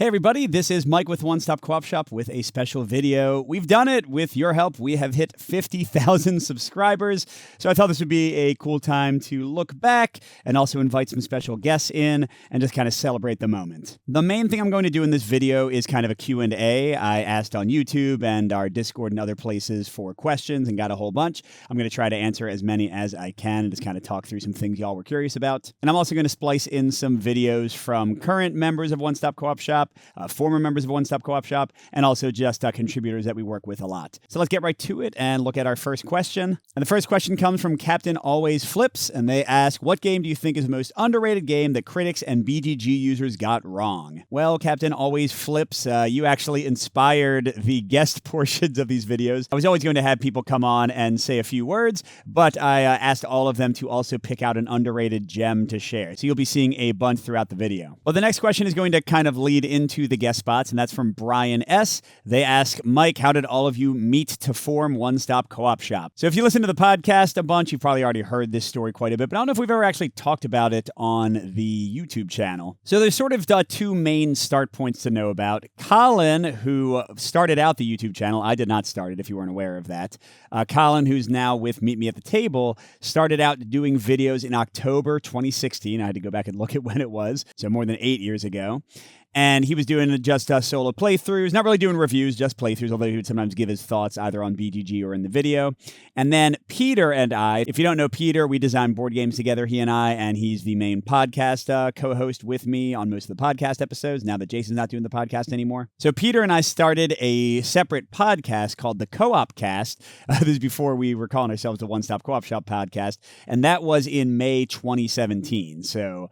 Hey everybody, this is Mike with One Stop Co-op Shop with a special video. We've done it with your help. We have hit 50,000 subscribers. So I thought this would be a cool time to look back and also invite some special guests in and just kind of celebrate the moment. The main thing I'm going to do in this video is kind of a Q&A. I asked on YouTube and our Discord and other places for questions and got a whole bunch. I'm going to try to answer as many as I can and just kind of talk through some things y'all were curious about. And I'm also going to splice in some videos from current members of One Stop Co-op Shop, former members of One Stop Co-op Shop, and also just contributors that we work with a lot. So let's get right to it and look at our first question. And the first question comes from Captain Always Flips, and they ask, what game do you think is the most underrated game that critics and BGG users got wrong? Well, Captain Always Flips, you actually inspired the guest portions of these videos. I was always going to have people come on and say a few words, but I asked all of them to also pick out an underrated gem to share. So you'll be seeing a bunch throughout the video. Well, the next question is going to kind of lead into the guest spots, and that's from Brian S. They ask, Mike, how did all of you meet to form One Stop Co-op Shop? So if you listen to the podcast a bunch, you've probably already heard this story quite a bit, but I don't know if we've ever actually talked about it on the YouTube channel. So there's sort of two main start points to know about. Colin, who started out the YouTube channel, I did not start it if you weren't aware of that. Colin, who's now with MeetMeAtTheTable, started out doing videos in October 2016. I had to go back and look at when it was, so more than 8 years ago. And he was doing just solo playthroughs, not really doing reviews, just playthroughs, although he would sometimes give his thoughts either on BGG or in the video. And then Peter and I, if you don't know Peter, we design board games together, he and I, and he's the main podcast co-host with me on most of the podcast episodes, now that Jason's not doing the podcast anymore. So Peter and I started a separate podcast called the Co-op Cast. This is before we were calling ourselves the One Stop Co-op Shop podcast, and that was in May 2017. So,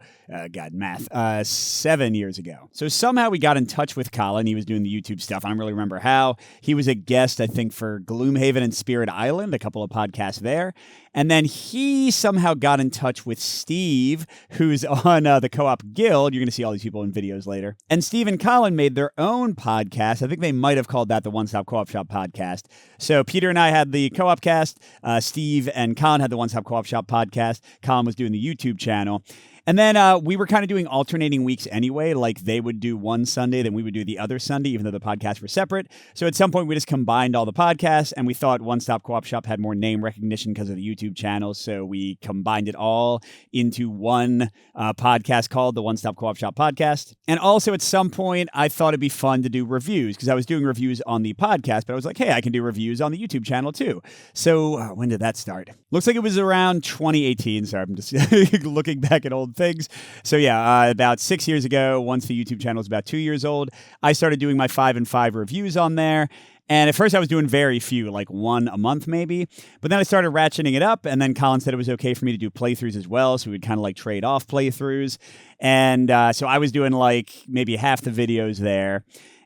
math, 7 years ago. So somehow we got in touch with Colin. He was doing the YouTube stuff. I don't really remember how. He was a guest, I think, for Gloomhaven and Spirit Island, a couple of podcasts there. And then he somehow got in touch with Steve, who's on the Co-opGuild. You're going to see all these people in videos later. And Steve and Colin made their own podcast. I think they might have called that the One Stop Co-op Shop podcast. So Peter and I had the Co-op Cast. Steve and Colin had the One Stop Co-op Shop podcast. Colin was doing the YouTube channel. And then we were kind of doing alternating weeks anyway, like they would do one Sunday, then we would do the other Sunday, even though the podcasts were separate. So at some point, we just combined all the podcasts, and we thought One Stop Co-op Shop had more name recognition because of the YouTube channel. So we combined it all into one podcast called the One Stop Co-op Shop podcast. And also at some point, I thought it'd be fun to do reviews because I was doing reviews on the podcast, but I was like, hey, I can do reviews on the YouTube channel too. So when did that start? Looks like it was around 2018. Sorry, I'm just looking back at old things. So yeah, about 6 years ago, once the YouTube channel was about 2 years old, I started doing my 5 and 5 reviews on there. And at first I was doing very few, like one a month maybe. But then I started ratcheting it up. And then Colin said it was okay for me to do playthroughs as well. So we would kind of like trade off playthroughs. And so I was doing like maybe half the videos there.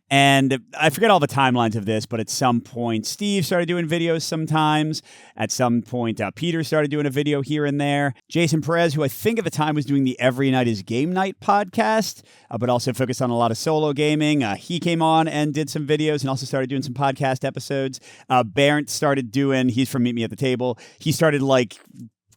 And I forget all the timelines of this, but at some point, Steve started doing videos sometimes. At some point, Peter started doing a video here and there. Jason Perez, who I think at the time was doing the Every Night is Game Night podcast, but also focused on a lot of solo gaming. He came on and did some videos and also started doing some podcast episodes. Bernd started doing, he's from Meet Me at the Table. He started like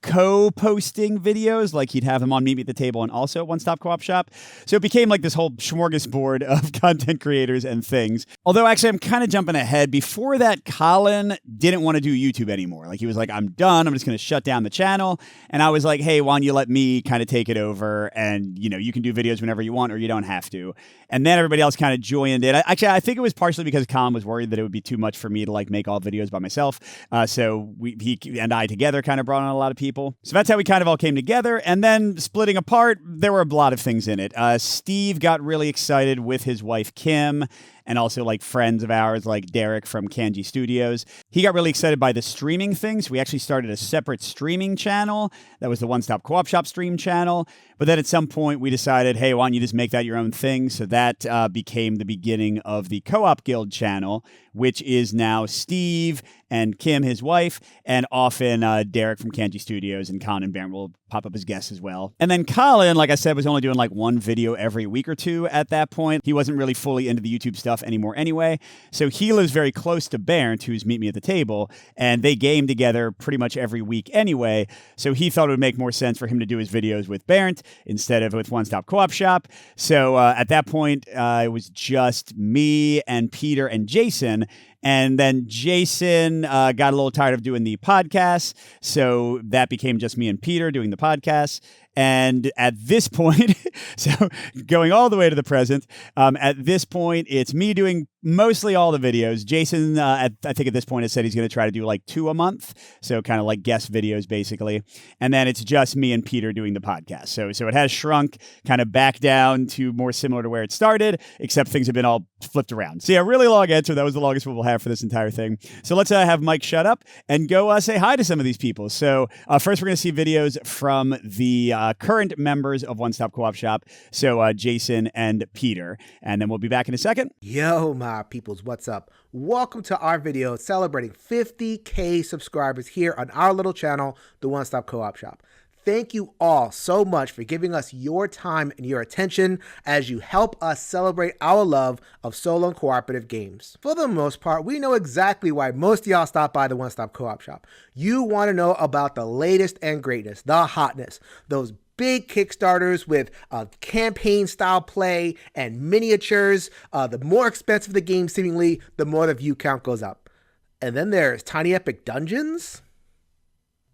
co-posting videos, like he'd have him on Meet Me at the Table and also One Stop Co-op Shop. So it became like this whole smorgasbord of content creators and things. Although actually I'm kind of jumping ahead. Before that, Colin didn't want to do YouTube anymore. Like he was like, I'm done. I'm just going to shut down the channel. And I was like, hey, why don't you let me kind of take it over and, you know, you can do videos whenever you want or you don't have to. And then everybody else kind of joined it. I think it was partially because Colin was worried that it would be too much for me to like make all videos by myself. So he and I together kind of brought on a lot of people. So that's how we kind of all came together. And then splitting apart, there were a lot of things in it. Steve got really excited with his wife, Kim, and also like friends of ours like Derek from CanjeStudios. He got really excited by the streaming thing. So we actually started a separate streaming channel. That was the One Stop Co-op Shop stream channel. But then at some point we decided, hey, why don't you just make that your own thing? So that became the beginning of the Co-opGuild channel, which is now Steve and Kim, his wife, and often Derek from CanjeStudios and Colin and Bernd will pop up as guests as well. And then Colin, like I said, was only doing like one video every week or two at that point. He wasn't really fully into the YouTube stuff stuff anymore anyway. So he lives very close to Bernd, who's Meet Me at the Table, and they game together pretty much every week anyway. So he thought it would make more sense for him to do his videos with Bernd instead of with One Stop Co-op Shop. So at that point, it was just me and Peter and Jason. And then Jason got a little tired of doing the podcast. So that became just me and Peter doing the podcast. And at this point, so going all the way to the present, at this point, it's me doing mostly all the videos. Jason, I think at this point, has said he's going to try to do like 2 a month. So kind of like guest videos, basically. And then it's just me and Peter doing the podcast. So it has shrunk kind of back down to more similar to where it started, except things have been all flipped around. So yeah, really long answer. That was the longest we'll have for this entire thing. So let's have Mike shut up and go say hi to some of these people. So first, we're going to see videos from the current members of One Stop Co-op Shop. So Jason and Peter. And then we'll be back in a second. Yo, my peoples, what's up? Welcome to our video celebrating 50K subscribers here on our little channel, the One Stop Co-op Shop. Thank you all so much for giving us your time and your attention as you help us celebrate our love of solo and cooperative games. For the most part, we know exactly why most of y'all stop by the One Stop Co-op Shop. You want to know about the latest and greatness, the hotness, those big Kickstarters with campaign style play and miniatures. The more expensive the game seemingly, the more the view count goes up. And then there's tiny epic dungeons.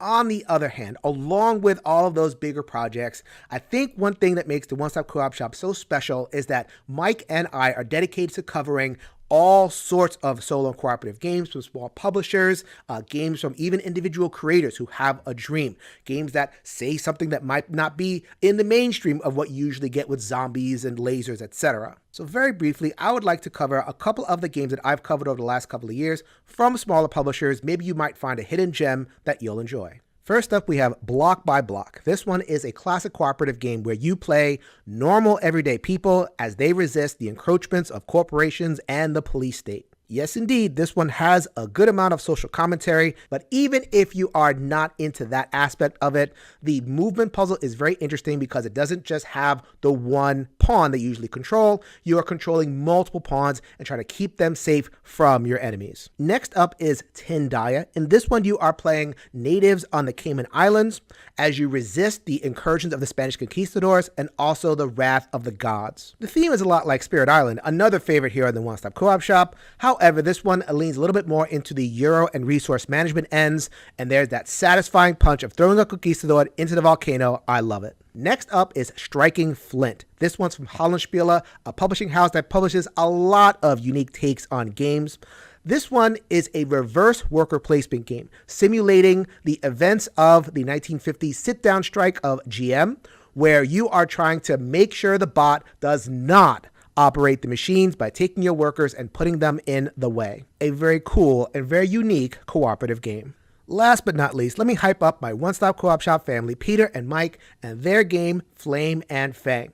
On the other hand, along with all of those bigger projects, I think one thing that makes the One Stop Co-op Shop so special is that Mike and I are dedicated to covering all sorts of solo and cooperative games from small publishers, games from even individual creators who have a dream, games that say something that might not be in the mainstream of what you usually get with zombies and lasers, etc. So very briefly, I would like to cover a couple of the games that I've covered over the last couple of years from smaller publishers. Maybe you might find a hidden gem that you'll enjoy. First up, we have Bloc by Bloc. This one is a classic cooperative game where you play normal everyday people as they resist the encroachments of corporations and the police state. Yes, indeed, this one has a good amount of social commentary, but even if you are not into that aspect of it, the movement puzzle is very interesting because it doesn't just have the one pawn that you usually control. You are controlling multiple pawns and trying to keep them safe from your enemies. Next up is Tindaya. In this one, you are playing natives on the Cayman Islands as you resist the incursions of the Spanish conquistadors and also the wrath of the gods. The theme is a lot like Spirit Island, another favorite here on the One Stop Co-op Shop. However, this one leans a little bit more into the Euro and resource management ends, and there's that satisfying punch of throwing a conquistador into the volcano. I love it. Next up is Striking Flint. This one's from Hollandspiele, a publishing house that publishes a lot of unique takes on games. This one is a reverse worker placement game, simulating the events of the 1950s sit-down strike of GM, where you are trying to make sure the bot does not operate the machines by taking your workers and putting them in the way. A very cool and very unique cooperative game. Last but not least, let me hype up my One Stop Co-op Shop family, Peter and Mike, and their game, Flame and Fang.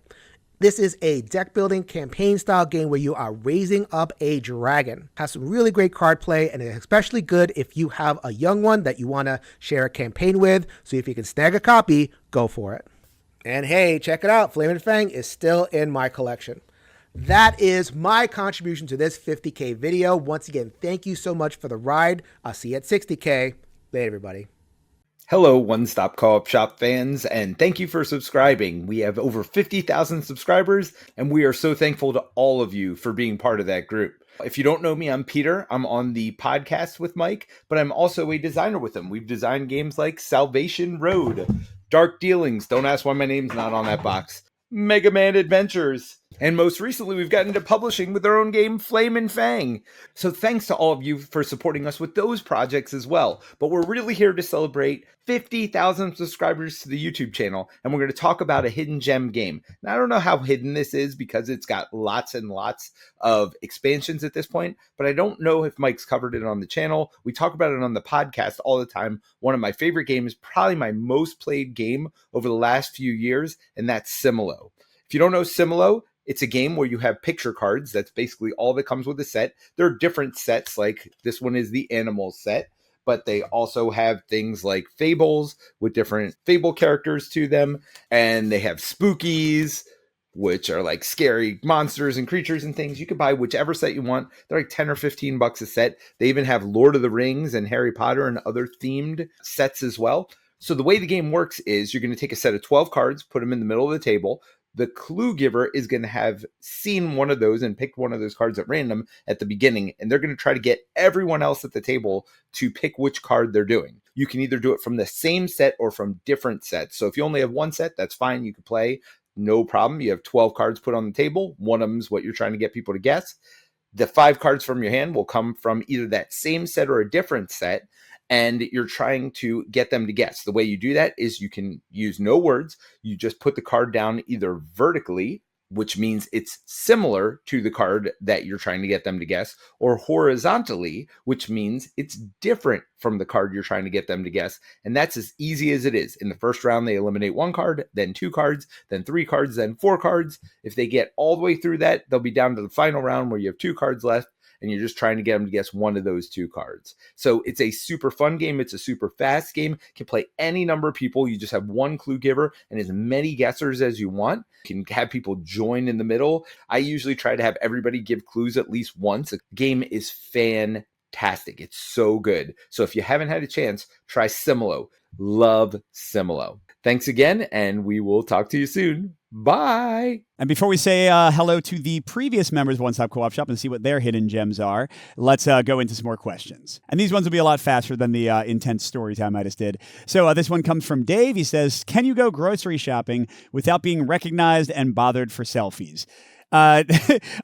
This is a deck building campaign style game where you are raising up a dragon. Has some really great card play and is especially good if you have a young one that you want to share a campaign with. So if you can snag a copy, go for it. And hey, check it out. Flame and Fang is still in my collection. That is my contribution to this 50K video. Once again, thank you so much for the ride. I'll see you at 60K. Later, everybody. Hello, One Stop Co-op Shop fans, and thank you for subscribing. We have over 50,000 subscribers, and we are so thankful to all of you for being part of that group. If you don't know me, I'm Peter. I'm on the podcast with Mike, but I'm also a designer with him. We've designed games like Salvation Road, Dark Dealings, don't ask why my name's not on that box, Mega Man Adventures, and most recently we've gotten into publishing with our own game, Flame and Fang. So thanks to all of you for supporting us with those projects as well. But we're really here to celebrate 50,000 subscribers to the YouTube channel, and we're going to talk about a hidden gem game. Now, I don't know how hidden this is because it's got lots and lots of expansions at this point, but I don't know if Mike's covered it on the channel. We talk about it on the podcast all the time. One of my favorite games, probably my most played game over the last few years, and that's Similo. If you don't know Similo, it's a game where you have picture cards. That's basically all that comes with the set. There are different sets, like this one is the animal set, but they also have things like fables with different fable characters to them, and they have spookies, which are like scary monsters and creatures and things. You can buy whichever set you want. They're like 10 or 15 bucks a set. They even have Lord of the Rings and Harry Potter and other themed sets as well. So the way the game works is you're going to take a set of 12 cards, put them in the middle of the table. The clue giver is going to have seen one of those and picked one of those cards at random at the beginning, and they're going to try to get everyone else at the table to pick which card they're doing. You can either do it from the same set or from different sets. So if you only have one set, that's fine. You can play, no problem. You have 12 cards put on the table. One of them is what you're trying to get people to guess. The 5 cards from your hand will come from either that same set or a different set, and you're trying to get them to guess. The way you do that is you can use no words. You just put the card down either vertically, which means it's similar to the card that you're trying to get them to guess, or horizontally, which means it's different from the card you're trying to get them to guess. And that's as easy as it is. In the first round, they eliminate 1 card, then 2 cards, then 3 cards, then 4 cards. If they get all the way through that, they'll be down to the final round where you have 2 cards left, and you're just trying to get them to guess one of those 2 cards. So it's a super fun game. It's a super fast game. You can play any number of people. You just have one clue giver and as many guessers as you want. You can have people join in the middle. I usually try to have everybody give clues at least once. The game is fantastic. It's so good. So if you haven't had a chance, try Similo. Love Similo. Thanks again, and we will talk to you soon. Bye. And before we say hello to the previous members of One Stop Co-op Shop and see what their hidden gems are, let's go into some more questions. And these ones will be a lot faster than the intense story time I just did. So this one comes from Dave. He says, can you go grocery shopping without being recognized and bothered for selfies? I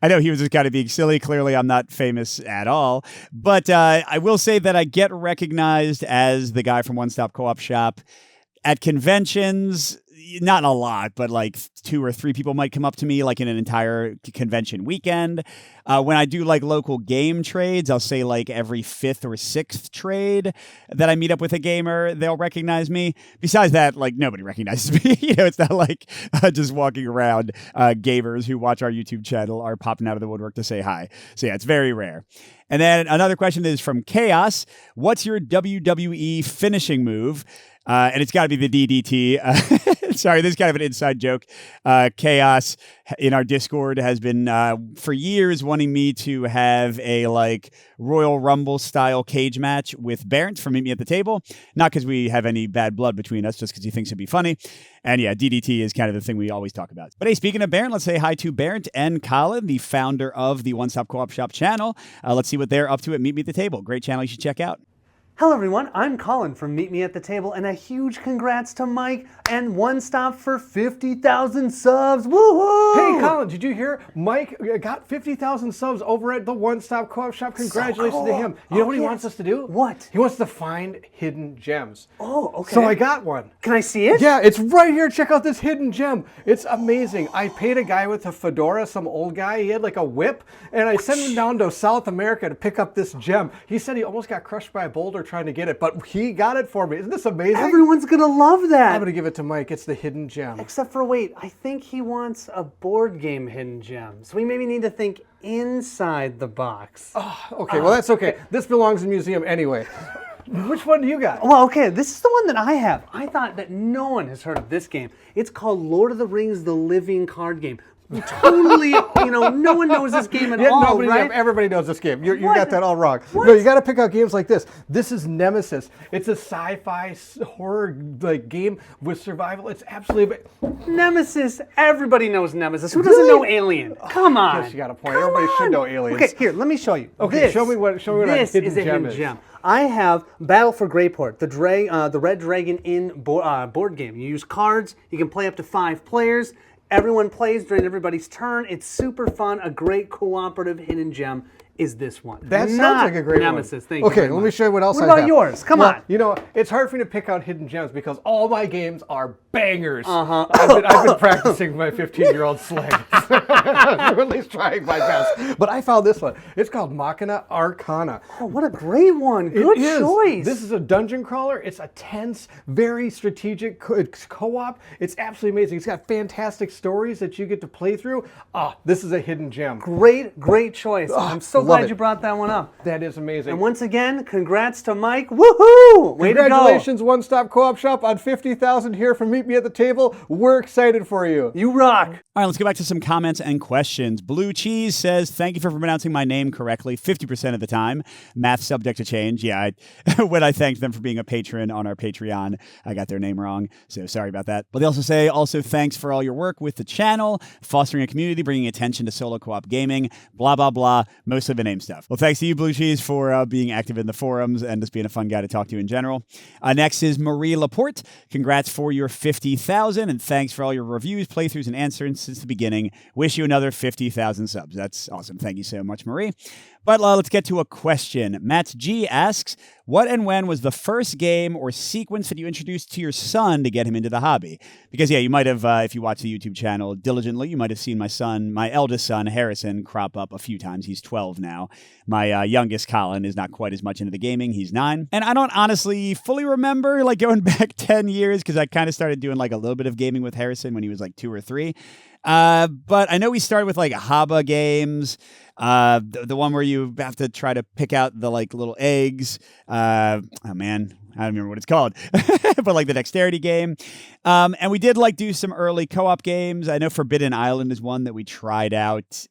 know he was just kind of being silly. Clearly, I'm not famous at all. But I will say that I get recognized as the guy from One Stop Co-op Shop at conventions. Not a lot, but like 2 or 3 people might come up to me like in an entire convention weekend. When I do like local game trades, I'll say like every 5th or 6th trade that I meet up with a gamer, they'll recognize me. Besides that, like nobody recognizes me. It's not like just walking around. Gamers who watch our YouTube channel are popping out of the woodwork to say hi. So yeah, it's very rare. And then another question is from Chaos. What's your WWE finishing move? And it's got to be the DDT. Sorry, this is kind of an inside joke. Chaos in our Discord has been for years wanting me to have a like Royal Rumble style cage match with Barrett from MeetMeAtTheTable. Not because we have any bad blood between us, just because he thinks it'd be funny. And yeah, DDT is kind of the thing we always talk about. But hey, speaking of Barrett, let's say hi to Barrett and Colin, the founder of the One Stop Co-op Shop channel. Let's see what they're up to at MeetMeAtTheTable. Great channel you should check out. Hello everyone, I'm Colin from Meet Me at the Table, and a huge congrats to Mike and One Stop for 50,000 subs. Woohoo! Hey Colin, did you hear? Mike got 50,000 subs over at the One Stop Co-op Shop. Congratulations So cool. to him. You know what he wants us to do? What? He wants to find hidden gems. Oh, okay. So I got one. Can I see it? Yeah, it's right here. Check out this hidden gem. It's amazing. I paid a guy with a fedora, some old guy. He had like a whip, and I sent him down to South America to pick up this gem. He said he almost got crushed by a boulder trying to get it, but he got it for me. Isn't this amazing? Everyone's gonna love that. I'm gonna give it to Mike. It's the hidden gem. Except for, wait, I think he wants a board game hidden gem. So we maybe need to think inside the box. Oh, okay, well that's okay. This belongs in a museum anyway. Which one do you got? Well, okay, this is the one that I have. I thought that no one has heard of this game. It's called Lord of the Rings, the Living Card Game. Totally, no one knows this game at all, right? Everybody knows this game. You What? got that all wrong. What? No, you got to pick out games like this. This is Nemesis. It's a sci-fi horror like game with survival. It's absolutely. Nemesis. Everybody knows Nemesis. Who doesn't know Alien? Come on. Yes, you got a point. Come Everybody should on. know Aliens. Okay, here, let me show you. Okay, show me what a hidden gem is. I have Battle for Greyport, the Red Dragon in board game. You use cards. You can play up to 5 players. Everyone plays during everybody's turn. It's super fun. A great cooperative hidden gem is this one. That sounds Not like a great Nemesis. one. Thank you Okay, very let me much. show you what else What I about have. yours? Come Well, on. it's hard for me to pick out hidden gems because all my games are bangers. I've been practicing my 15-year-old slang. Or at least trying my best. But I found this one. It's called Machina Arcana. Oh, what a great one. Good It is. choice. This is a dungeon crawler. It's a tense, very strategic co-op. It's absolutely amazing. It's got fantastic stories that you get to play through. This is a hidden gem. Great choice. I'm so love glad it. you brought that one up. That is amazing. And once again, congrats to Mike. Woohoo! Way to go. Congratulations, One Stop Co-op Shop, on 50,000 here from Meet Me at the Table. We're excited for you. You rock. All right, let's go back to some comments and questions. Blue Cheese says, thank you for pronouncing my name correctly 50% of the time. Math subject to change. Yeah, when I thanked them for being a patron on our Patreon, I got their name wrong, so sorry about that. But they also say, thanks for all your work with the channel, fostering a community, bringing attention to solo co-op gaming, blah, blah, blah, mostly the name stuff. Well, thanks to you, Blue Cheese, for being active in the forums and just being a fun guy to talk to in general. Next is Marie Laporte. Congrats for your 50,000, and thanks for all your reviews, playthroughs, and answers since the beginning. Wish you another 50,000 subs. That's awesome. Thank you so much, Marie. But let's get to a question. Matt G asks, what and when was the first game or sequence that you introduced to your son to get him into the hobby? Because, yeah, you might have, if you watch the YouTube channel diligently, you might have seen my eldest son, Harrison, crop up a few times. He's 12 now. My youngest, Colin, is not quite as much into the gaming. He's 9. And I don't honestly fully remember, going back 10 years, because I kind of started doing, a little bit of gaming with Harrison when he was, 2 or 3. But I know we started with Haba games, the one where you have to try to pick out the little eggs. Oh man, I don't remember what it's called, but the dexterity game. And we did do some early co-op games. I know Forbidden Island is one that we tried out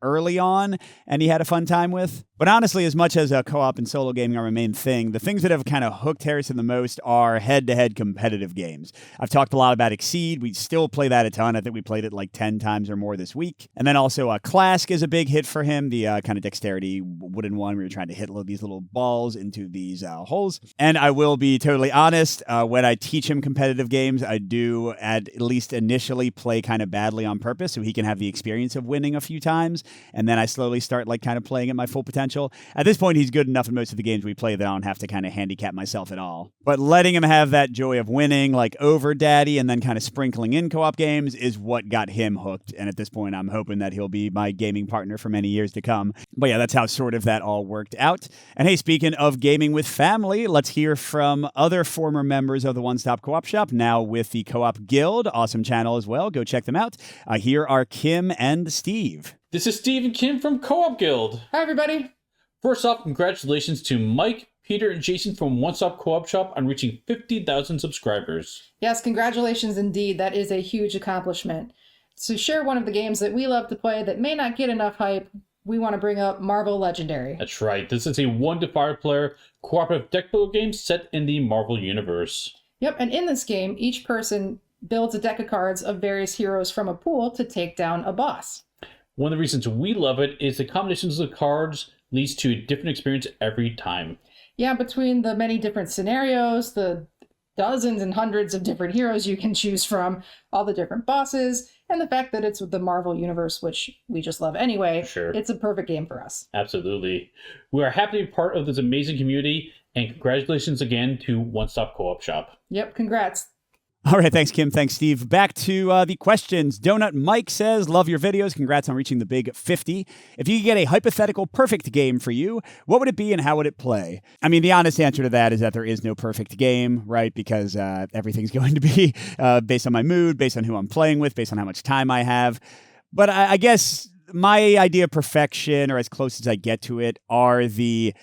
early on, and he had a fun time with. But honestly, as much as co-op and solo gaming are my main thing, the things that have kind of hooked Harrison the most are head-to-head competitive games. I've talked a lot about Exceed. We still play that a ton. I think we played it 10 times or more this week. And then also Clask is a big hit for him, the kind of dexterity wooden one. We were trying to hit these little balls into these holes. And I will be totally honest, when I teach him competitive games, I do at least initially play kind of badly on purpose so he can have the experience of winning a few times. And then I slowly start kind of playing at my full potential. At this point, he's good enough in most of the games we play that I don't have to kind of handicap myself at all. But letting him have that joy of winning, over Daddy, and then kind of sprinkling in co-op games is what got him hooked. And at this point, I'm hoping that he'll be my gaming partner for many years to come. But yeah, that's how sort of that all worked out. And hey, speaking of gaming with family, let's hear from other former members of the One Stop Co-op Shop, now with the Co-op Guild. Awesome channel as well. Go check them out. Here are Kim and Steve. This is Steve and Kim from Co-op Guild. Hi, everybody. First off, congratulations to Mike, Peter, and Jason from One Stop Co-op Shop on reaching 50,000 subscribers. Yes, congratulations indeed. That is a huge accomplishment. To share one of the games that we love to play that may not get enough hype, we want to bring up Marvel Legendary. That's right. This is a 1 to 5 player cooperative deck builder game set in the Marvel Universe. Yep, and in this game, each person builds a deck of cards of various heroes from a pool to take down a boss. One of the reasons we love it is the combinations of the cards leads to a different experience every time. Yeah, between the many different scenarios, the dozens and hundreds of different heroes you can choose from, all the different bosses, and the fact that it's with the Marvel Universe, which we just love anyway, Sure. It's a perfect game for us. Absolutely. We are happy to be part of this amazing community, and congratulations again to One Stop Co-op Shop. Yep, congrats. All right, thanks, Kim. Thanks, Steve. Back to the questions. Donut Mike says, love your videos. Congrats on reaching the big 50. If you could get a hypothetical perfect game for you, what would it be and how would it play? I mean, the honest answer to that is that there is no perfect game, right? Because everything's going to be based on my mood, based on who I'm playing with, based on how much time I have. But I guess my idea of perfection, or as close as I get to it, are the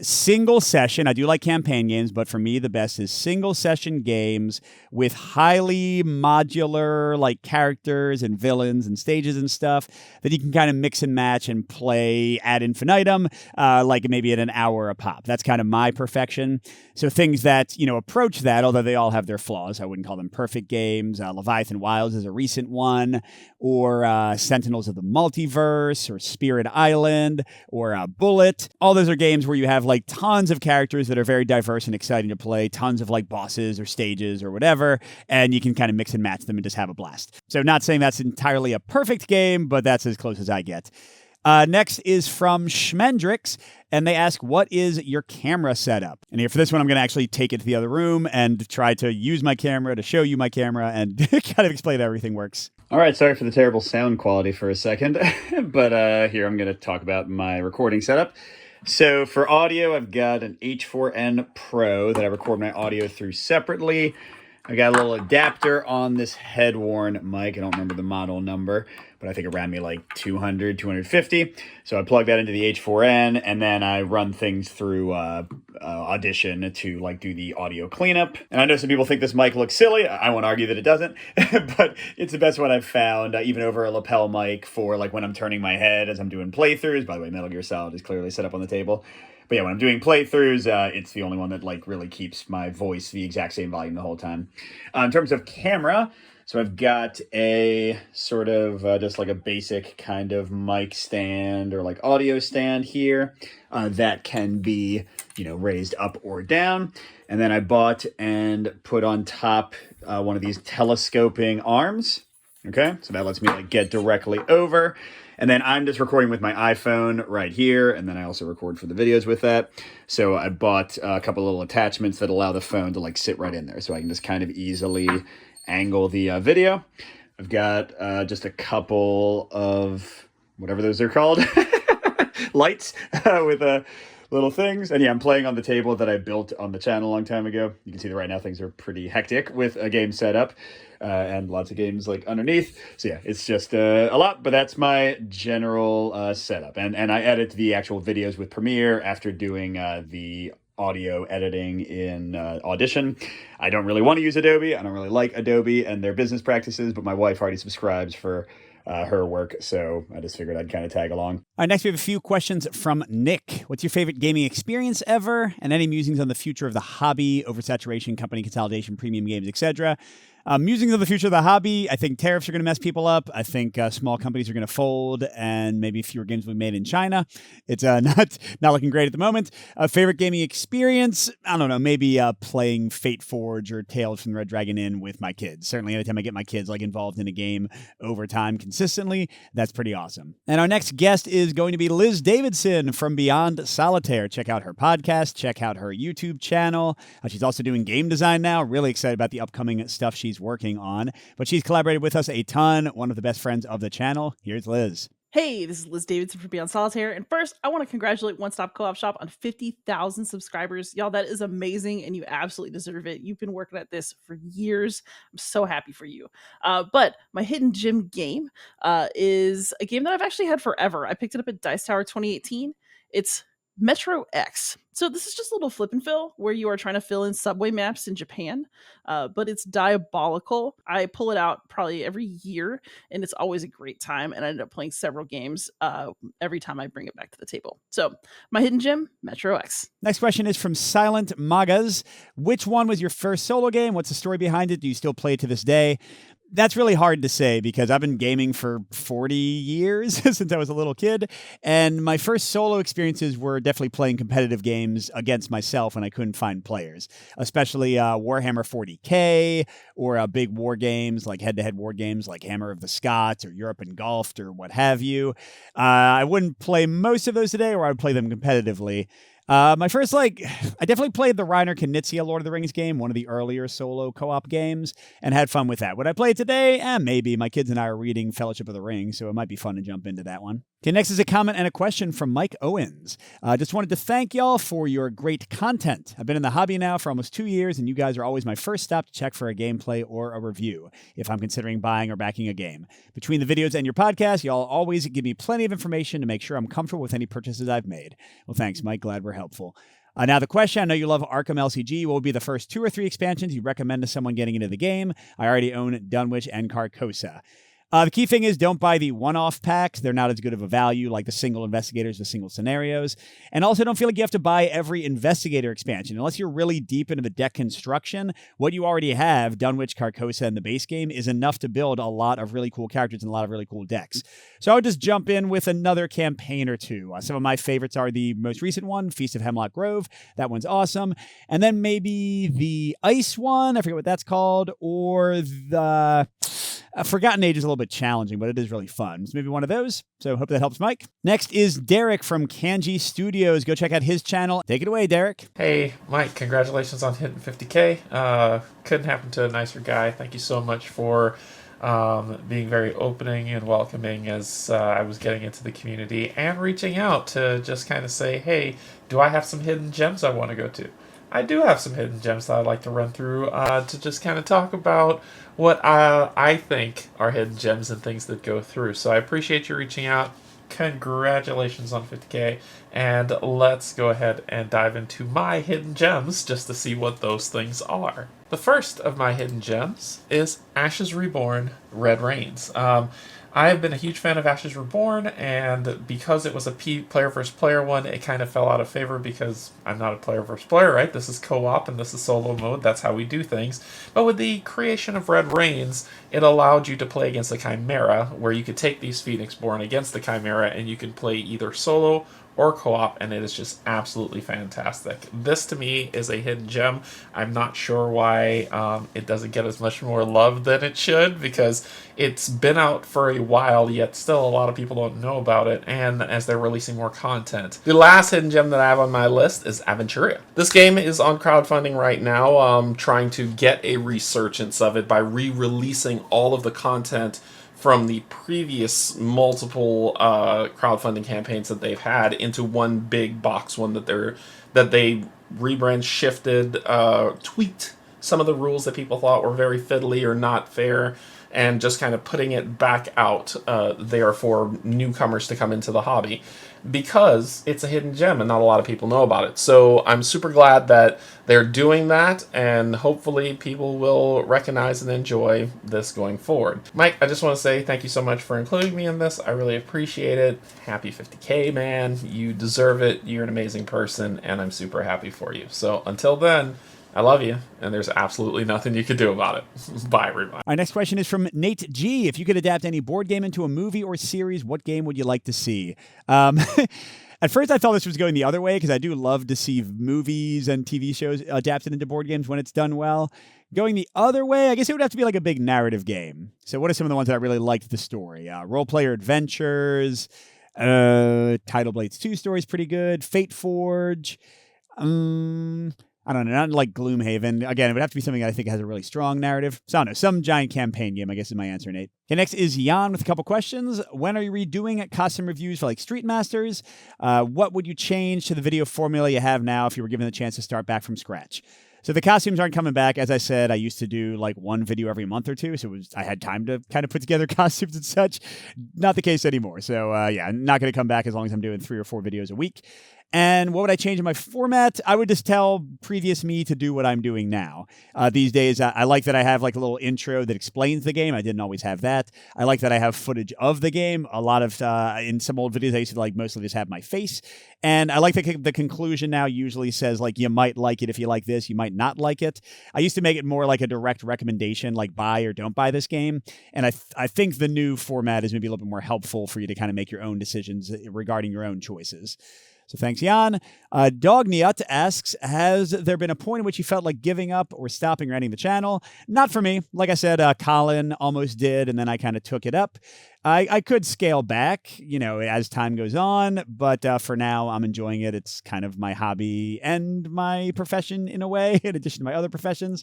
single session. I do like campaign games, but for me, the best is single session games with highly modular characters and villains and stages and stuff that you can kind of mix and match and play ad infinitum, maybe at an hour a pop. That's kind of my perfection. So things that, approach that, although they all have their flaws, I wouldn't call them perfect games. Leviathan Wilds is a recent one, or Sentinels of the Multiverse, or Spirit Island, or Bullet. All those are games where you have tons of characters that are very diverse and exciting to play, tons of bosses or stages or whatever, and you can kind of mix and match them and just have a blast. So not saying that's entirely a perfect game, but that's as close as I get. Next is from Schmendrix, and they ask, what is your camera setup? And here for this one, I'm going to actually take it to the other room and try to use my camera to show you my camera and kind of explain how everything works. All right, sorry for the terrible sound quality for a second, but here I'm going to talk about my recording setup. So for audio, I've got an H4n Pro that I record my audio through separately. I got a little adapter on this head-worn mic. I don't remember the model number, but but I think it ran me like 200, 250. So I plug that into the H4n, and then I run things through Audition to like do the audio cleanup. And I know some people think this mic looks silly. I won't argue that it doesn't, but it's the best one I've found, even over a lapel mic for like when I'm turning my head as I'm doing playthroughs. By the way, Metal Gear Solid is clearly set up on the table. But yeah, when I'm doing playthroughs, it's the only one that like really keeps my voice the exact same volume the whole time. In terms of camera, so I've got a sort of just like a basic kind of mic stand or like audio stand here that can be, raised up or down. And then I bought and put on top one of these telescoping arms. Okay, so that lets me like get directly over. And then I'm just recording with my iPhone right here. And then I also record for the videos with that. So I bought a couple little attachments that allow the phone to like sit right in there. So I can just kind of easily angle the video. I've got just a couple of whatever those are called, lights with little things. And yeah, I'm playing on the table that I built on the channel a long time ago. You can see that right now things are pretty hectic with a game setup. And lots of games like underneath. So yeah, it's just a lot, but that's my general setup. And I edit the actual videos with Premiere after doing the audio editing in Audition. I don't really want to use Adobe. I don't really like Adobe and their business practices, but my wife already subscribes for her work, so I just figured I'd kind of tag along. All right, next we have a few questions from Nick. What's your favorite gaming experience ever? And any musings on the future of the hobby, oversaturation, company consolidation, premium games, etc.? Musings on the future of the hobby, I think tariffs are going to mess people up. I think small companies are going to fold, and maybe fewer games will be made in China. It's not looking great at the moment. Favorite gaming experience? I don't know, maybe playing Fate Forge or Tales from the Red Dragon Inn with my kids. Certainly anytime I get my kids like involved in a game over time consistently, that's pretty awesome. And our next guest is going to be Liz Davidson from BeyondSolitaire. Check out her podcast. Check out her YouTube channel. She's also doing game design now. Really excited about the upcoming stuff she's working on, but she's collaborated with us a ton. One of the best friends of the channel. Here's Liz. Hey, this is Liz Davidson from BeyondSolitaire, and first, I want to congratulate One Stop Co-op Shop on 50,000 subscribers. Y'all, that is amazing, and you absolutely deserve it. You've been working at this for years. I'm so happy for you. But my hidden gem game is a game that I've actually had forever. I picked it up at Dice Tower 2018. It's Metro X. So this is just a little flip and fill where you are trying to fill in subway maps in Japan, but it's diabolical. I pull it out probably every year, and it's always a great time, and I end up playing several games every time I bring it back to the table. So my hidden gem, Metro X. Next question is from Silent Magas. Which one was your first solo game? What's the story behind it? Do you still play it to this day? That's really hard to say because I've been gaming for 40 years since I was a little kid. And my first solo experiences were definitely playing competitive games against myself when I couldn't find players, especially Warhammer 40K or big war games like head-to-head war games like Hammer of the Scots or Europe Engulfed or what have you. I wouldn't play most of those today, or I would play them competitively. My first, I definitely played the Reiner Knizia Lord of the Rings game, one of the earlier solo co-op games, and had fun with that. Would I play it today? Maybe. My kids and I are reading Fellowship of the Ring, so it might be fun to jump into that one. Okay, next is a comment and a question from Mike Owens. Just wanted to thank y'all for your great content. I've been in the hobby now for almost 2 years, and you guys are always my first stop to check for a gameplay or a review if I'm considering buying or backing a game. Between the videos and your podcast, y'all always give me plenty of information to make sure I'm comfortable with any purchases I've made. Well, thanks, Mike. Glad we're helpful. Now the question, I know you love Arkham LCG. What would be the first 2 or 3 expansions you recommend to someone getting into the game? I already own Dunwich and Carcosa. The key thing is don't buy the one-off packs. They're not as good of a value like the single investigators with single scenarios. And also don't feel like you have to buy every investigator expansion. Unless you're really deep into the deck construction, what you already have, Dunwich, Carcosa, and the base game, is enough to build a lot of really cool characters and a lot of really cool decks. So I would just jump in with another campaign or two. Some of my favorites are the most recent one, Feast of Hemlock Grove. That one's awesome. And then maybe the Ice one, I forget what that's called, or the... Forgotten Age is a little bit challenging, but it is really fun. So maybe one of those. So hope that helps, Mike. Next is Derek from CanjeStudios. Go check out his channel. Take it away, Derek. Hey, Mike. Congratulations on hitting 50K. Couldn't happen to a nicer guy. Thank you so much for being very opening and welcoming as I was getting into the community and reaching out to just kind of say, hey, do I have some hidden gems I want to go to? I do have some hidden gems that I'd like to run through to just kind of talk about what I think are hidden gems and things that go through. So I appreciate you reaching out. Congratulations on 50K, and let's go ahead and dive into my hidden gems just to see what those things are. The first of my hidden gems is Ashes Reborn Red Rains. I have been a huge fan of Ashes Reborn, and because it was a player versus player one, it kind of fell out of favor because I'm not a player versus player, right? This is co-op and this is solo mode. That's how we do things. But with the creation of Red Rains, it allowed you to play against the Chimera, where you could take these Phoenixborn against the Chimera, and you can play either solo or co-op, and it is just absolutely fantastic. This, to me, is a hidden gem. I'm not sure why it doesn't get as much more love than it should, because it's been out for a while, yet still a lot of people don't know about it, and as they're releasing more content. The last hidden gem that I have on my list is Adventuria. This game is on crowdfunding right now, trying to get a resurgence of it by re-releasing all of the content from the previous multiple crowdfunding campaigns that they've had into one big box, one that they rebrand, shifted, tweaked some of the rules that people thought were very fiddly or not fair, and just kind of putting it back out there for newcomers to come into the hobby, because it's a hidden gem and not a lot of people know about it. So I'm super glad that they're doing that, and hopefully people will recognize and enjoy this going forward. Mike, I just want to say thank you so much for including me in this. I really appreciate it. Happy 50K, man. You deserve it. You're an amazing person, and I'm super happy for you. So until then, I love you, and there's absolutely nothing you can do about it. Bye, everybody. Our next question is from Nate G. If you could adapt any board game into a movie or series, what game would you like to see? At first, I thought this was going the other way, because I do love to see movies and TV shows adapted into board games when it's done well. Going the other way, I guess it would have to be like a big narrative game. So what are some of the ones that I really liked the story? Role Player Adventures, Tidal Blades 2 story is pretty good, Fate Forge, I don't know, not like Gloomhaven. Again, it would have to be something that I think has a really strong narrative. So I don't know, some giant campaign game, I guess, is my answer, Nate. Okay, next is Jan with a couple questions. When are you redoing costume reviews for like Street Masters? What would you change to the video formula you have now if you were given the chance to start back from scratch? So the costumes aren't coming back. As I said, I used to do like one video every month or two, so I had time to kind of put together costumes and such. Not the case anymore. So yeah, I'm not going to come back as long as I'm doing 3 or 4 videos a week. And what would I change in my format? I would just tell previous me to do what I'm doing now. These days, I like that I have like a little intro that explains the game. I didn't always have that. I like that I have footage of the game. A lot of, in some old videos, I used to like mostly just have my face. And I like the conclusion now usually says like, you might like it if you like this, you might not like it. I used to make it more like a direct recommendation, like buy or don't buy this game. And I think the new format is maybe a little bit more helpful for you to kind of make your own decisions regarding your own choices. So thanks, Jan. Dogniut asks, has there been a point in which you felt like giving up or stopping or ending the channel? Not for me. Like I said, Colin almost did, and then I kind of took it up. I could scale back, as time goes on, but for now, I'm enjoying it. It's kind of my hobby and my profession in a way, in addition to my other professions.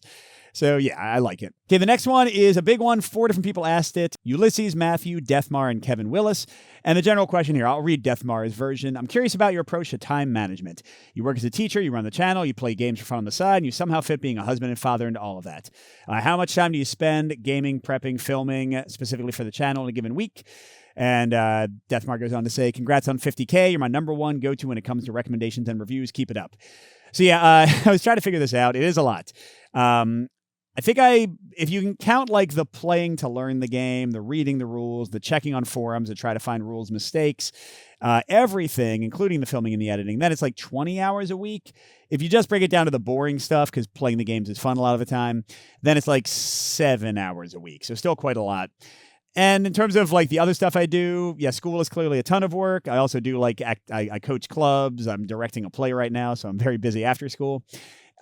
So yeah, I like it. Okay, the next one is a big one. 4 different people asked it. Ulysses, Matthew, Deathmar, and Kevin Willis. And the general question here, I'll read Deathmar's version. I'm curious about your approach to time management. You work as a teacher, you run the channel, you play games for fun on the side, and you somehow fit being a husband and father into all of that. How much time do you spend gaming, prepping, filming, specifically for the channel in a given week? And Deathmar goes on to say, congrats on 50K. You're my number one go-to when it comes to recommendations and reviews. Keep it up. So yeah, I was trying to figure this out. It is a lot. I think if you can count like the playing to learn the game, the reading the rules, the checking on forums to try to find rules mistakes, everything, including the filming and the editing, then it's like 20 hours a week. If you just break it down to the boring stuff, because playing the games is fun a lot of the time, then it's like 7 hours a week. So still quite a lot. And in terms of like the other stuff I do, yeah, school is clearly a ton of work. I also do like, I coach clubs. I'm directing a play right now, so I'm very busy after school.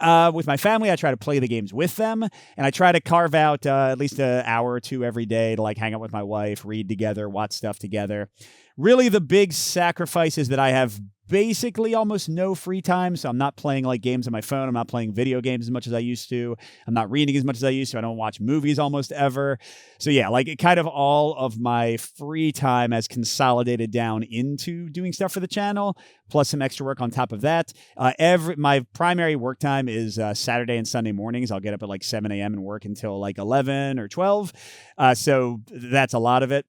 With my family, I try to play the games with them, and I try to carve out at least an hour or two every day to like hang out with my wife, read together, watch stuff together. Really, the big sacrifice is that I have basically almost no free time, so I'm not playing like games on my phone. I'm not playing video games as much as I used to. I'm not reading as much as I used to. I don't watch movies almost ever. So yeah, like kind of all of my free time has consolidated down into doing stuff for the channel, plus some extra work on top of that. My primary work time is Saturday and Sunday mornings. I'll get up at like 7 a.m. and work until like 11 or 12. So that's a lot of it.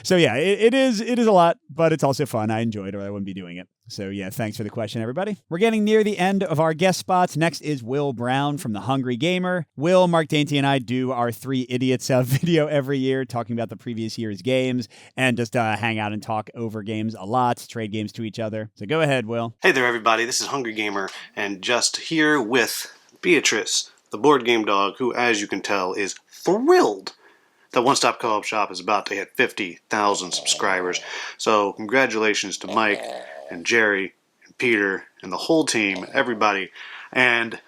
So yeah, it is a lot, but it's also fun. I enjoy it, or I wouldn't be doing it. So yeah, thanks for the question, everybody. We're getting near the end of our guest spots. Next is Will Brown from The Hungry Gamer. Will, Mark Dainty, and I do our Three Idiots video every year, talking about the previous year's games, and just hang out and talk over games a lot, trade games to each other. So go ahead, Will. Hey there, everybody. This is Hungry Gamer, and just here with Beatrice, the board game dog, who, as you can tell, is thrilled that One Stop Co-op Shop is about to hit 50,000 subscribers. So congratulations to Mike and Jerry and Peter and the whole team, everybody. And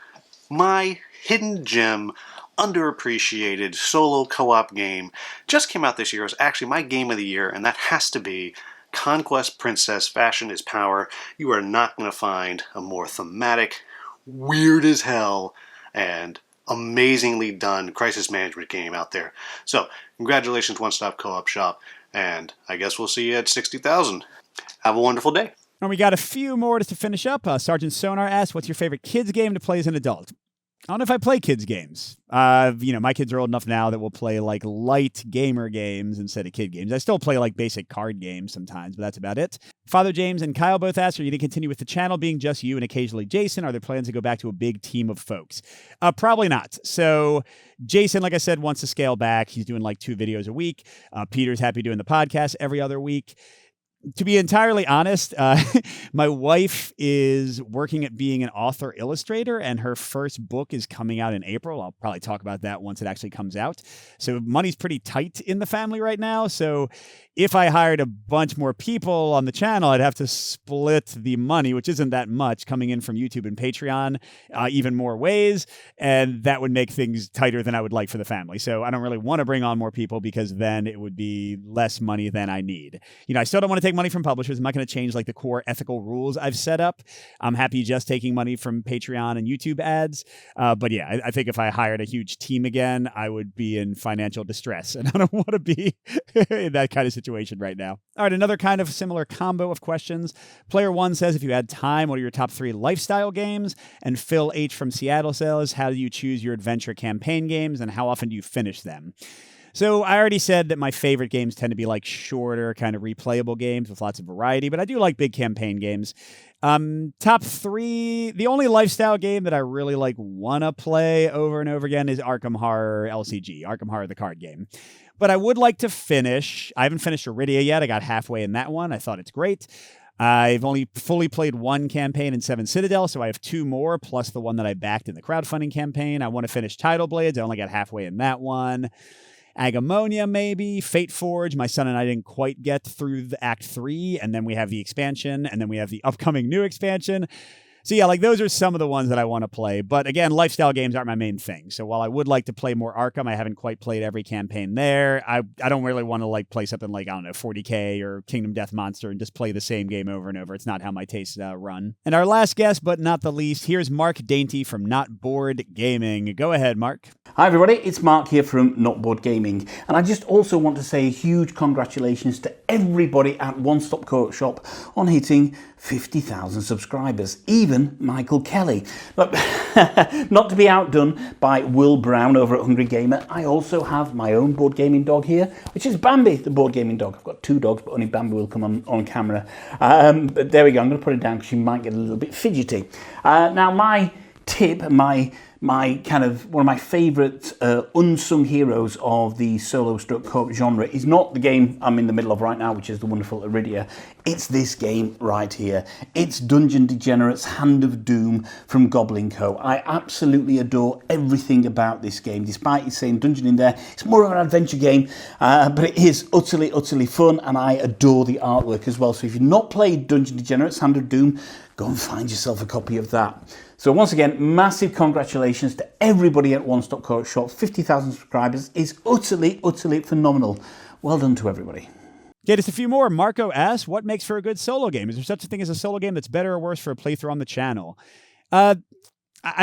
my hidden gem, underappreciated solo co-op game just came out this year. It was actually my game of the year, and that has to be Conquest Princess, Fashion is Power. You are not going to find a more thematic, weird as hell, and amazingly done crisis management game out there. So, congratulations, One Stop Co-op Shop, and I guess we'll see you at 60,000. Have a wonderful day. And we got a few more just to finish up. Sergeant Sonar asks, what's your favorite kids game to play as an adult? I don't know if I play kids games. My kids are old enough now that we'll play like light gamer games instead of kid games. I still play like basic card games sometimes, but that's about it. Father James and Kyle both asked, are you going to continue with the channel being just you and occasionally Jason? Are there plans to go back to a big team of folks? Probably not. So Jason, like I said, wants to scale back. He's doing like 2 videos a week. Peter's happy doing the podcast every other week. To be entirely honest, my wife is working at being an author illustrator, and her first book is coming out in April. I'll probably talk about that once it actually comes out. So money's pretty tight in the family right now. So if I hired a bunch more people on the channel, I'd have to split the money, which isn't that much, coming in from YouTube and Patreon, even more ways. And that would make things tighter than I would like for the family. So I don't really want to bring on more people, because then it would be less money than I need. I still don't want to take money from publishers. I'm not going to change like the core ethical rules I've set up. I'm happy just taking money from Patreon and YouTube ads. But yeah, I think if I hired a huge team again, I would be in financial distress, and I don't want to be in that kind of situation right now. All right, another kind of similar combo of questions. Player 1 says, if you had time, what are your top 3 lifestyle games? And Phil H from Seattle says, how do you choose your adventure campaign games, and how often do you finish them? So I already said that my favorite games tend to be like shorter, kind of replayable games with lots of variety, but I do like big campaign games. Top 3, the only lifestyle game that I really like want to play over and over again is Arkham Horror LCG, Arkham Horror the card game. But I would like to finish. I haven't finished Iridia yet. I got halfway in that one. I thought it's great. I've only fully played 1 campaign in 7 Citadel, so I have 2 more, plus the one that I backed in the crowdfunding campaign. I want to finish Tidal Blades. I only got halfway in that one. Agamonia, maybe. Fate Forge. My son and I didn't quite get through the Act 3, and then we have the expansion, and then we have the upcoming new expansion. So yeah, like those are some of the ones that I want to play. But again, lifestyle games aren't my main thing. So while I would like to play more Arkham, I haven't quite played every campaign there. I don't really want to like play something like, I don't know, 40K or Kingdom Death Monster and just play the same game over and over. It's not how my tastes run. And our last guest, but not the least, here's Mark Dainty from NotBoredGaming. Go ahead, Mark. Hi everybody, it's Mark here from NotBoredGaming, and I just also want to say a huge congratulations to everybody at One Stop Co-op Shop on hitting 50,000 subscribers, even Michael Kelly. Look, not to be outdone by Will Brown over at Hungry Gamer, I also have my own board gaming dog here, which is Bambi, the board gaming dog. I've got 2 dogs, but only Bambi will come on camera. But there we go, I'm going to put it down because she might get a little bit fidgety. Now my tip, my kind of one of my favourite unsung heroes of the solo stroke co-op genre is not the game I'm in the middle of right now, which is the wonderful Iridia. It's this game right here. It's Dungeon Degenerates Hand of Doom from Goblin Co. I absolutely adore everything about this game, despite it saying dungeon in there. It's more of an adventure game, but it is utterly, utterly fun, and I adore the artwork as well. So if you've not played Dungeon Degenerates Hand of Doom, go and find yourself a copy of that. So once again, massive congratulations to everybody at One Stop Co-op Shop. 50,000 subscribers is utterly, utterly phenomenal. Well done to everybody. Okay, just a few more. Marco asks, what makes for a good solo game? Is there such a thing as a solo game that's better or worse for a playthrough on the channel? I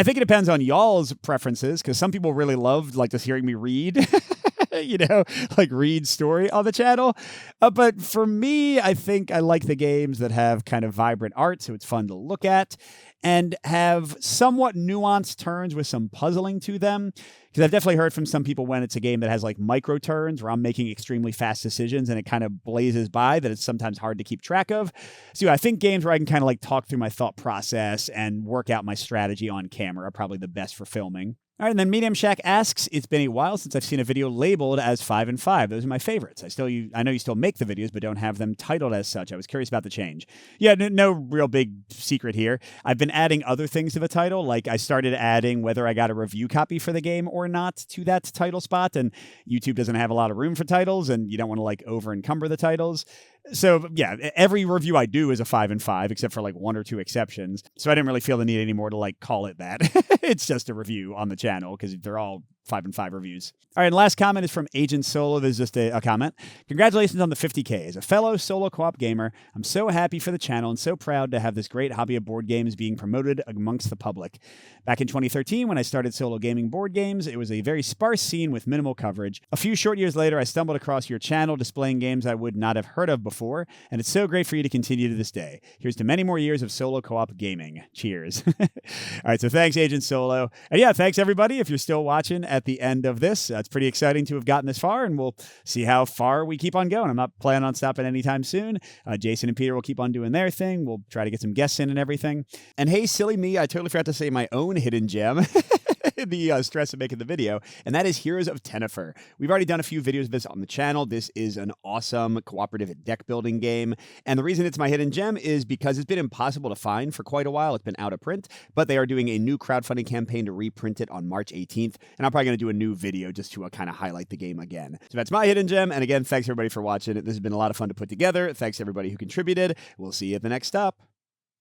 think it depends on y'all's preferences, because some people really love like just hearing me read, like read story on the channel. But for me, I think I like the games that have kind of vibrant art, so it's fun to look at, and have somewhat nuanced turns with some puzzling to them. Because I've definitely heard from some people when it's a game that has like micro turns where I'm making extremely fast decisions and it kind of blazes by that it's sometimes hard to keep track of. So I think games where I can kind of like talk through my thought process and work out my strategy on camera are probably the best for filming. All right, and then Medium Shack asks, it's been a while since I've seen a video labeled as 5 and 5. Those are my favorites. I know you still make the videos, but don't have them titled as such. I was curious about the change. Yeah, no real big secret here. I've been adding other things to the title. Like I started adding whether I got a review copy for the game or not to that title spot. And YouTube doesn't have a lot of room for titles, and you don't want to like over encumber the titles. So yeah, every review I do is a 5 and 5, except for like 1 or 2 exceptions. So I didn't really feel the need anymore to like call it that. It's just a review on the channel because they're all 5 and 5 reviews. All right, and last comment is from Agent Solo. This is just a comment. Congratulations on the 50K. As a fellow solo co-op gamer, I'm so happy for the channel and so proud to have this great hobby of board games being promoted amongst the public. Back in 2013, when I started solo gaming board games, it was a very sparse scene with minimal coverage. A few short years later, I stumbled across your channel displaying games I would not have heard of before, and it's so great for you to continue to this day. Here's to many more years of solo co-op gaming. Cheers. All right, so thanks, Agent Solo. And yeah, thanks everybody if you're still watching at the end of this. It's pretty exciting to have gotten this far, and we'll see how far we keep on going. I'm not planning on stopping anytime soon. Jason and Peter will keep on doing their thing. We'll try to get some guests in and everything. And hey, silly me, I totally forgot to say my own hidden gem. The stress of making the video, and that is Heroes of Tenefyr. We've already done a few videos of this on the channel. This is an awesome cooperative deck building game, and the reason it's my hidden gem is because it's been impossible to find for quite a while. It's been out of print, but they are doing a new crowdfunding campaign to reprint it on March 18th, and I'm probably going to do a new video just to kind of highlight the game again. So that's my hidden gem, and again, thanks everybody for watching. This has been a lot of fun to put together. Thanks everybody who contributed. We'll see you at the next stop.